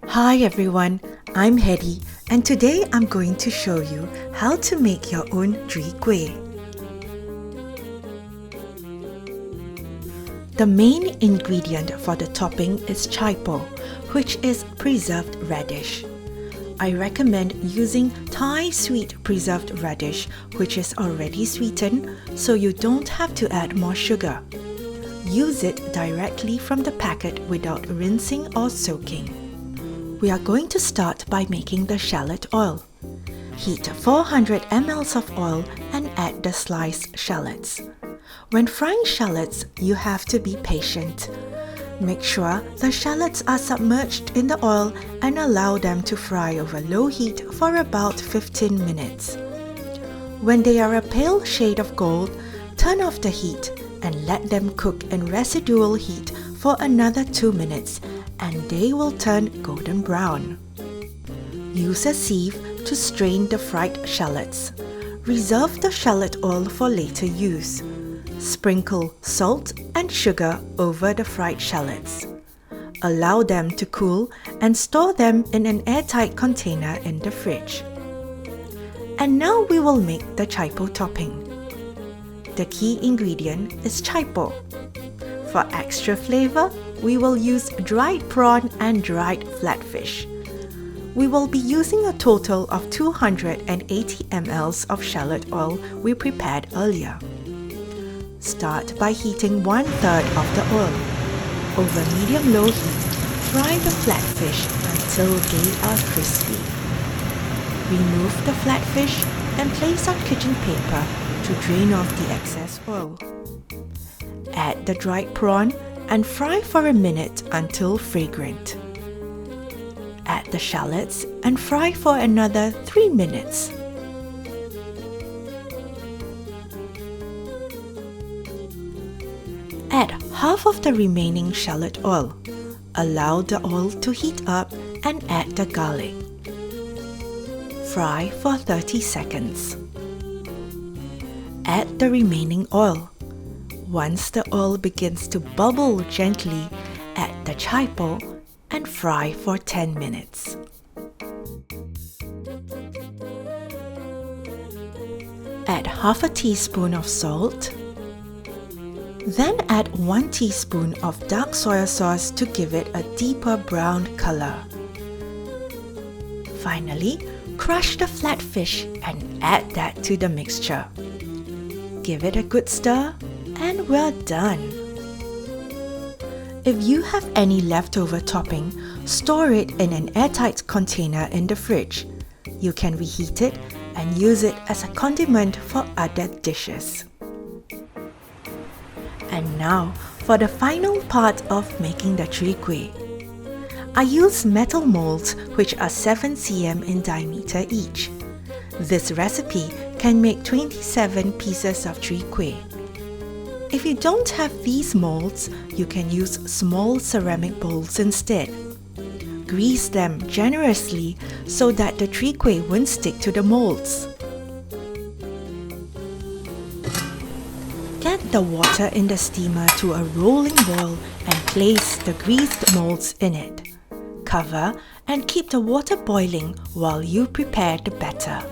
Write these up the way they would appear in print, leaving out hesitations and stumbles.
Hi everyone, I'm Hedy and today I'm going to show you how to make your own Chwee kueh. The main ingredient for the topping is chaipo, which is preserved radish. I recommend using Thai sweet preserved radish, which is already sweetened, so you don't have to add more sugar. Use it directly from the packet without rinsing or soaking. We are going to start by making the shallot oil. Heat 400 ml of oil and add the sliced shallots. When frying shallots, you have to be patient. Make sure the shallots are submerged in the oil and allow them to fry over low heat for about 15 minutes. When they are a pale shade of gold, turn off the heat and let them cook in residual heat for another 2 minutes and they will turn golden brown. Use a sieve to strain the fried shallots. Reserve the shallot oil for later use. Sprinkle salt and sugar over the fried shallots. Allow them to cool and store them in an airtight container in the fridge. And now we will make the chaipo topping. The key ingredient is chaipo. For extra flavor, we will use dried prawn and dried flatfish. We will be using a total of 280 ml of shallot oil we prepared earlier. Start by heating 1/3 of the oil. Over medium-low heat, fry the flatfish until they are crispy. Remove the flatfish and place on kitchen paper to drain off the excess oil. Add the dried prawn and fry for a minute until fragrant. Add the shallots and fry for another 3 minutes. Add half of the remaining shallot oil. Allow the oil to heat up and add the garlic. Fry for 30 seconds. Add the remaining oil. Once the oil begins to bubble gently, add the chaipo and fry for 10 minutes. Add half a teaspoon of salt. Then add 1 teaspoon of dark soy sauce to give it a deeper brown color. Finally, crush the flatfish and add that to the mixture. Give it a good stir and we're done. If you have any leftover topping, store it in an airtight container in the fridge. You can reheat it and use it as a condiment for other dishes. And now for the final part of making the Chwee kueh. I use metal molds which are 7 cm in diameter each. This recipe can make 27 pieces of Chwee kueh. If you don't have these molds, you can use small ceramic bowls instead. Grease them generously so that the Chwee kueh won't stick to the molds. Get the water in the steamer to a rolling boil and place the greased molds in it. Cover and keep the water boiling while you prepare the batter.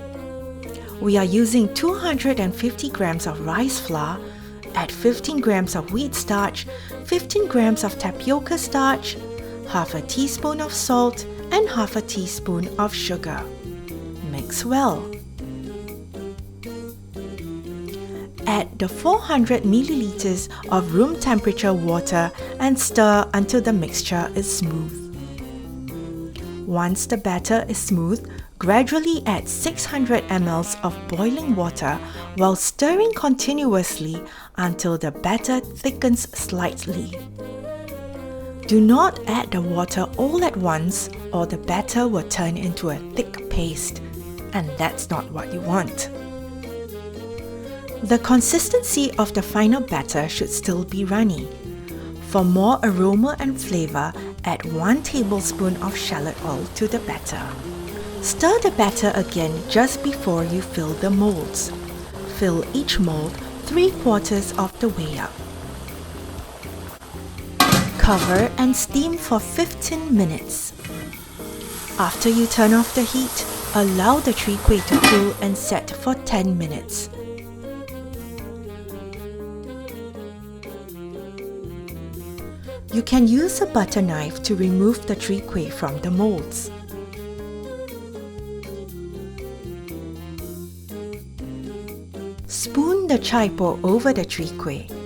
We are using 250 grams of rice flour, add 15 grams of wheat starch, 15 grams of tapioca starch, half a teaspoon of salt and half a teaspoon of sugar. Mix well. Add the 400 milliliters of room temperature water and stir until the mixture is smooth. Once the batter is smooth, gradually add 600 ml of boiling water while stirring continuously until the batter thickens slightly. Do not add the water all at once or the batter will turn into a thick paste, and that's not what you want. The consistency of the final batter should still be runny. For more aroma and flavor, add 1 tablespoon of shallot oil to the batter. Stir the batter again just before you fill the molds. Fill each mold 3/4 of the way up. Cover and steam for 15 minutes. After you turn off the heat, allow the chwee kueh to cool and set for 10 minutes. You can use a butter knife to remove the chwee kueh from the molds. Spoon the chai po over the chwee kueh.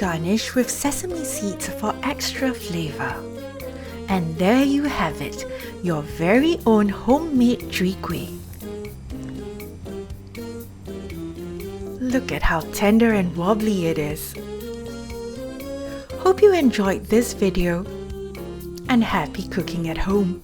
Garnish with sesame seeds for extra flavor. And there you have it, your very own homemade chwee kueh. Look at how tender and wobbly it is. Hope you enjoyed this video and happy cooking at home.